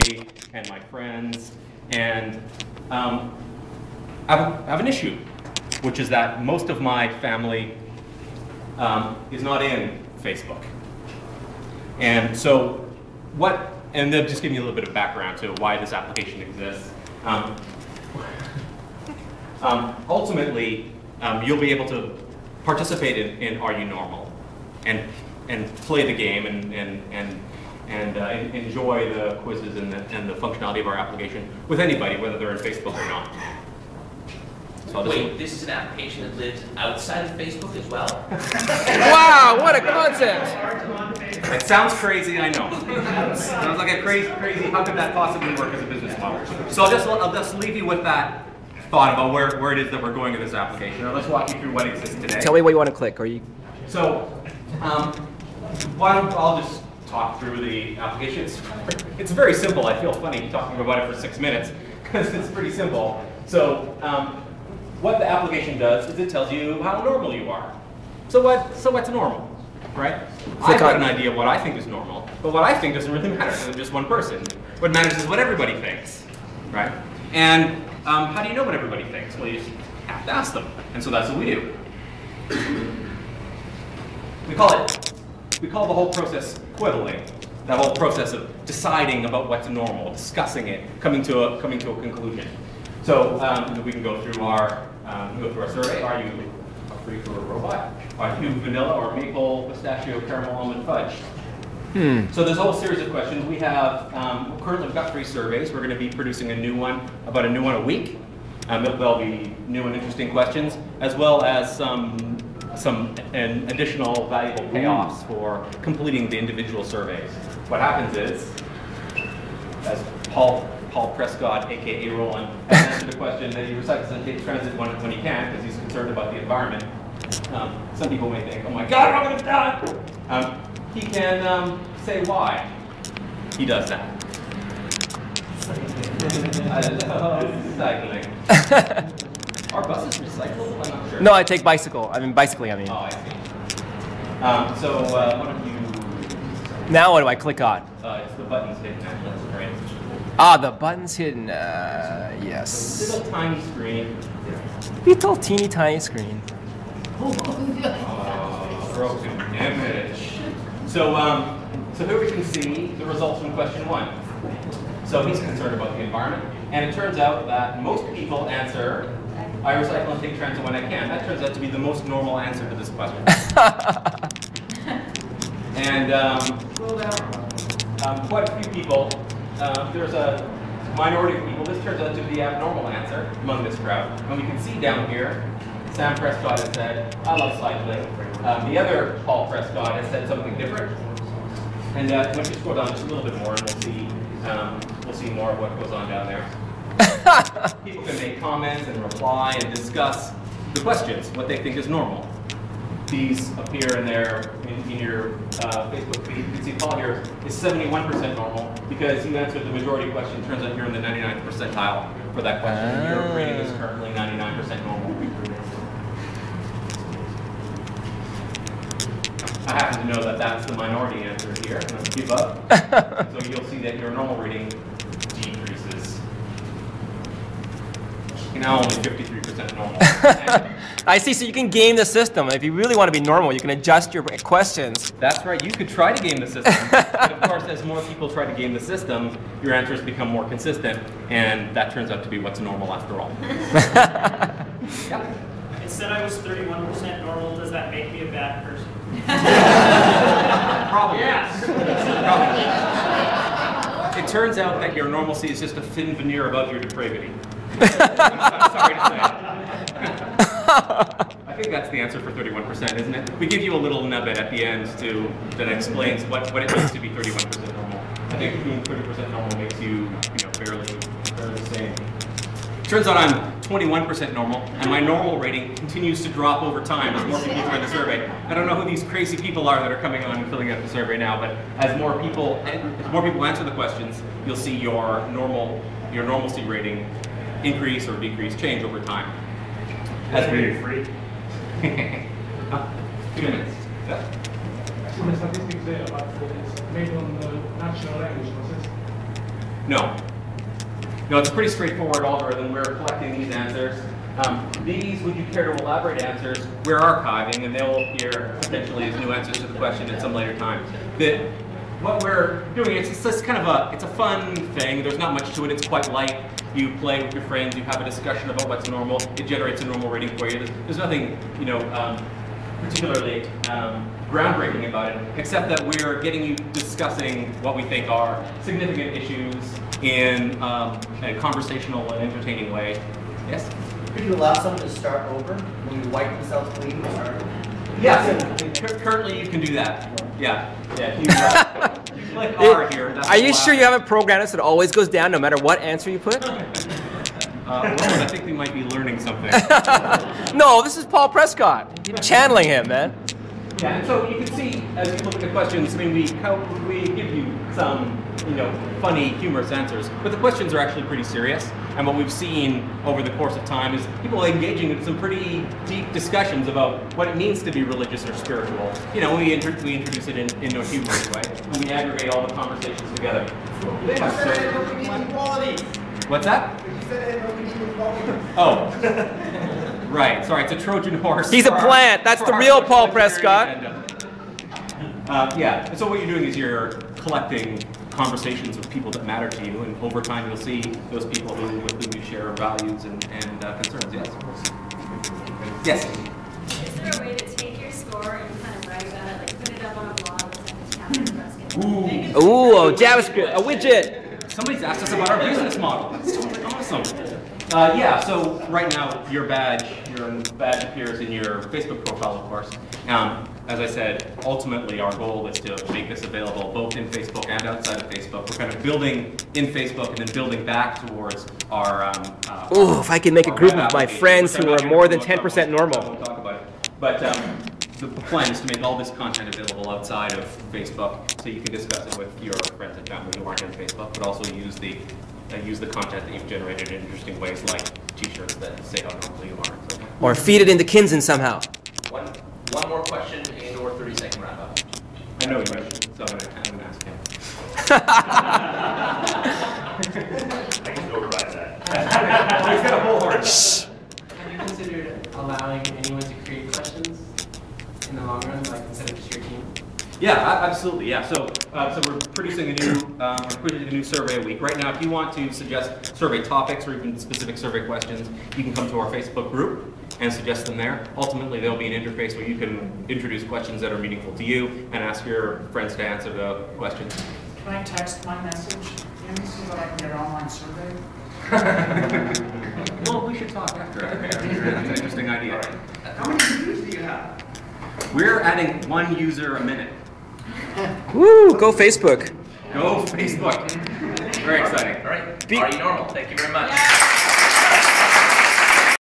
family and my friends, and I have an issue, which is that most of my family is not in Facebook. And so and they'll just give you a little bit of background to why this application exists. Ultimately, you'll be able to participate in Are You Normal and play the game and enjoy the quizzes and the functionality of our application with anybody, whether they're in Facebook or not. So wait, this is an application that lives outside of Facebook as well? Wow, what a concept! It sounds crazy, I know. It sounds like a crazy, how could that possibly work as a business model? So I'll just leave you with that thought about where it is that we're going with this application. Now let's walk you through what exists today. Tell me what you want to click. So, I'll just talk through the application. It's very simple. I feel funny talking about it for 6 minutes because it's pretty simple. So, what the application does is it tells you how normal you are. So what's normal, right? I've got an idea of what I think is normal, but what I think doesn't really matter to just one person. What matters is what everybody thinks, right? And how do you know what everybody thinks? Well, you just have to ask them, and so that's what we do. We call the whole process quibbling. That whole process of deciding about what's normal, discussing it, coming to a conclusion. So we can go through our survey. Are you a freak or a robot? Are you vanilla or maple, pistachio, caramel, almond, fudge? So there's a whole series of questions. We have currently we've got 3 surveys. We're going to be producing a new one a week. There'll be new and interesting questions, as well as some additional valuable payoffs for completing the individual surveys. What happens is, as Paul Prescott, aka Roland, has answered the question that he recycles and takes transit when he can because he's concerned about the environment. Some people may think, oh my God, I'm going to die! He can say why he does that. Recycling. Are buses recyclable? I'm not sure. No, I take bicycle. Bicycling, I mean. Oh, I see. So, what have you... Now what do I click on? It's the buttons hidden, actually, right? Ah, the button's hidden. Yes. So little tiny screen. Little teeny tiny screen. Broken image. So here we can see the results from question 1. So he's concerned about the environment, and it turns out that most people answer, I recycle and take transit when I can. That turns out to be the most normal answer to this question. And quite a few people, there's a minority of people, this turns out to be the abnormal answer among this crowd. And we can see down here, Sam Prescott has said, I love cycling. The other Paul Prescott has said something different. And once you scroll down just a little bit more, and we'll see more of what goes on down there. People can make comments and reply and discuss the questions, what they think is normal. These appear in your Facebook feed. You can see Paul here is 71% normal because you answered the majority question. Turns out you're in the 99th percentile for that question. Your rating is currently 99% normal. I happen to know that that's the minority answer here. Let's keep up. So you'll see that your normal rating decreases. You're now only 53% normal. I see, so you can game the system. If you really want to be normal, you can adjust your questions. That's right, you could try to game the system. But of course, as more people try to game the system, your answers become more consistent, and that turns out to be what's normal after all. Yeah. It said I was 31% normal. Does that make me a bad person? Probably. Yes. Probably. It turns out that your normalcy is just a thin veneer above your depravity. I'm sorry to say. I think that's the answer for 31%, isn't it? We give you a little nugget at the end that explains what it means to be 31% normal. I think being 30% normal makes you, fairly sane. Turns out I'm 21% normal, and my normal rating continues to drop over time as more people join the survey. I don't know who these crazy people are that are coming on and filling out the survey now, but as more people answer the questions, you'll see your normalcy rating increase or decrease, change over time. That's really free. 2 minutes. Yeah. Some of the statistics there about it's made on the national language, was it? No. No, it's a pretty straightforward algorithm. We're collecting these answers. These, would you care to elaborate answers, we're archiving, and they'll appear potentially as new answers to the question at some later time. What we're doing, it's just kind of it's a fun thing. There's not much to it. It's quite light. You play with your friends. You have a discussion about what's normal. It generates a normal rating for you. There's nothing, particularly groundbreaking about it, except that we're getting you discussing what we think are significant issues in a conversational and entertaining way. Yes? Could you allow someone to start over when you wipe themselves clean and start over? Yes. Currently, you can do that. Yeah. You click R here. That's Are you sure you haven't programmed it so it always goes down no matter what answer you put? Well, I think we might be learning something. No, this is Paul Prescott. You're channeling him, man. Yeah, and so you can see as you look at the questions. I mean, we give you some, funny, humorous answers, but the questions are actually pretty serious. And what we've seen over the course of time is people engaging in some pretty deep discussions about what it means to be religious or spiritual. We introduce it in a humorous way, and we aggregate all the conversations together. What's that? Oh, right. Sorry, it's a Trojan horse. He's a plant. That's the real Paul Prescott. Yeah. And so what you're doing is you're collecting conversations with people that matter to you, and over time you'll see those people with whom you share values and concerns. Yes. Is there a way to take your score and kind of write about it, like put it up on a blog or something? Ooh, JavaScript, a widget. Somebody's asked us about our business model. That's totally awesome. Yeah, so right now your badge appears in your Facebook profile, of course. As I said, ultimately our goal is to make this available both in Facebook and outside of Facebook. We're kind of building in Facebook and then building back towards our Ooh, if I could make a group of my friends who are more than 10% normal. I won't talk about it. But the plan is to make all this content available outside of Facebook, so you can discuss it with your friends and family who aren't on Facebook, but also use the content that you've generated in interesting ways, like T-shirts that say how normal you are. So. Or feed it into Kinzin somehow. One more question and or 30-second wrap up. I know you mentioned, so I'm going to ask him. I can override that. He's got a whole heart. Have you considered allowing anyone to create questions in the long run, like instead of just your team? Yeah, absolutely. Yeah. So we're producing a new survey a week. Right now, if you want to suggest survey topics or even specific survey questions, you can come to our Facebook group and suggest them there. Ultimately, there'll be an interface where you can introduce questions that are meaningful to you and ask your friends to answer the questions. Can I text my message in so that I can get an online survey? Well, we should talk after. That's an interesting idea. How many users do you have? We're adding 1 user a minute. Woo, go Facebook. Go Facebook. Very exciting. All right. Are you normal? Thank you very much.